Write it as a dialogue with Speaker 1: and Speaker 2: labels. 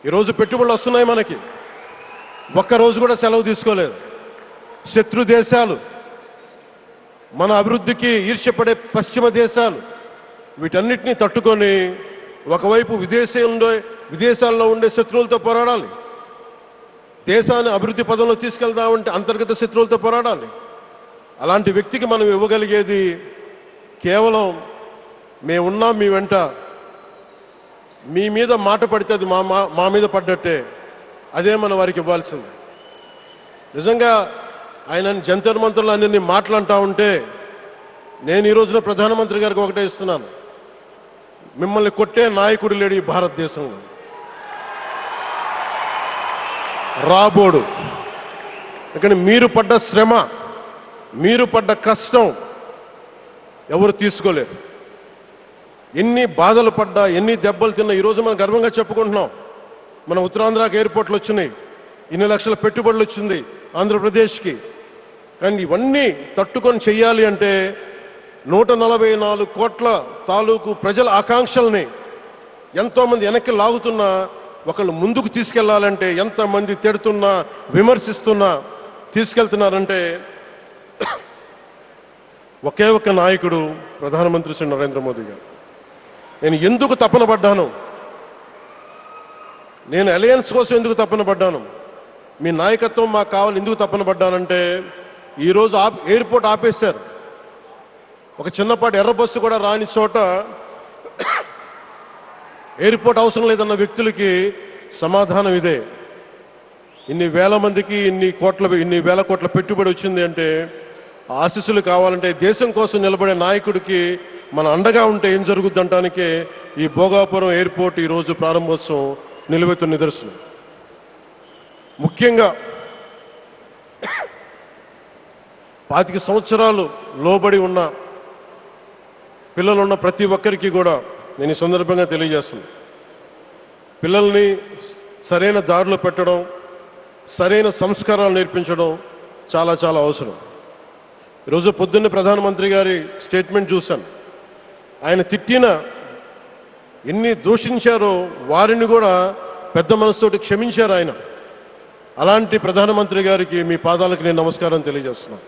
Speaker 1: ఈరోజు పెట్టుబడులు వస్తున్నాయి మనకి, ఒక్కరోజు కూడా సెలవు తీసుకోలేదు. శత్రు దేశాలు, మన అభివృద్ధికి ఈర్ష్యపడే పశ్చిమ దేశాలు, వీటన్నిటినీ తట్టుకొని ఒకవైపు విదేశాల్లో ఉండే శత్రువులతో పోరాడాలి, దేశాన్ని అభివృద్ధి పదంలో తీసుకెళ్దామంటే అంతర్గత శత్రువులతో పోరాడాలి. అలాంటి వ్యక్తికి మనం ఇవ్వగలిగేది కేవలం మేమున్నాం మీ వెంట, మీ మీద మాట పడితే అది మా మీద పడ్డట్టే, అదే మనం వారికి ఇవ్వాల్సింది. నిజంగా ఆయన జంతర్ మంత్రులు అన్ని మాట్లాడుతూ ఉంటే నేను ఈ రోజున ప్రధానమంత్రి గారికి ఒకటే ఇస్తున్నాను, మిమ్మల్ని కొట్టే నాయకుడు లేడు ఈ భారతదేశంలో, రాబోడు. కానీ మీరు పడ్డ శ్రమ, మీరు పడ్డ కష్టం ఎవరు తీసుకోలేరు. ఎన్ని బాధలు పడ్డా, ఎన్ని దెబ్బలు తిన్నా ఈరోజు మనం గర్వంగా చెప్పుకుంటున్నాం. మన ఉత్తరాంధ్రకి ఎయిర్పోర్ట్లు వచ్చినాయి, ఇన్ని లక్షల పెట్టుబడులు వచ్చింది ఆంధ్రప్రదేశ్కి. కానీ ఇవన్నీ తట్టుకొని చెయ్యాలి అంటే 144 కోట్ల తాలూకు ప్రజల ఆకాంక్షల్ని ఎంతోమంది వెనక్కి లాగుతున్నా, ఒకళ్ళు ముందుకు తీసుకెళ్లాలంటే ఎంతమంది తిడుతున్నా విమర్శిస్తున్నా తీసుకెళ్తున్నారంటే ఒకే ఒక్క నాయకుడు ప్రధానమంత్రి శ్రీ నరేంద్ర మోదీ గారు. నేను ఎందుకు తపన పడ్డాను, నేను అలయన్స్ కోసం ఎందుకు తపన పడ్డాను, మీ నాయకత్వం మాకు కావాలి ఎందుకు తపన పడ్డానంటే, ఈరోజు ఎయిర్పోర్ట్ ఆపేశారు. ఒక చిన్నపాటి ఎర్ర బస్సు కూడా రాని చోట ఎయిర్పోర్ట్ అవసరం లేదన్న వ్యక్తులకి సమాధానం ఇదే. ఇన్ని వేల మందికి ఇన్ని వేల కోట్ల పెట్టుబడి వచ్చింది అంటే ఆశీస్సులు కావాలంటే దేశం కోసం నిలబడే నాయకుడికి మన అండగా ఉంటే ఏం జరుగుద్ది అంటానికే ఈ భోగాపురం ఎయిర్పోర్ట్ ఈరోజు ప్రారంభోత్సవం నిలువెత్తు నిదర్శనం. ముఖ్యంగా 25 సంవత్సరాలు లోబడి ఉన్న పిల్లలున్న ప్రతి ఒక్కరికి కూడా నేను ఈ సందర్భంగా తెలియజేస్తున్నాను, పిల్లల్ని సరైన దారిలో పెట్టడం, సరైన సంస్కారాలు నేర్పించడం చాలా చాలా అవసరం. ఈరోజు పొద్దున్నే ప్రధానమంత్రి గారి స్టేట్మెంట్ చూశాను. ఆయన తిట్టిన, ఎన్ని దూషించారో వారిని కూడా పెద్ద మనసుతోటి క్షమించారు ఆయన. అలాంటి ప్రధానమంత్రి గారికి మీ పాదాలకు నేను నమస్కారం తెలియజేస్తున్నాను.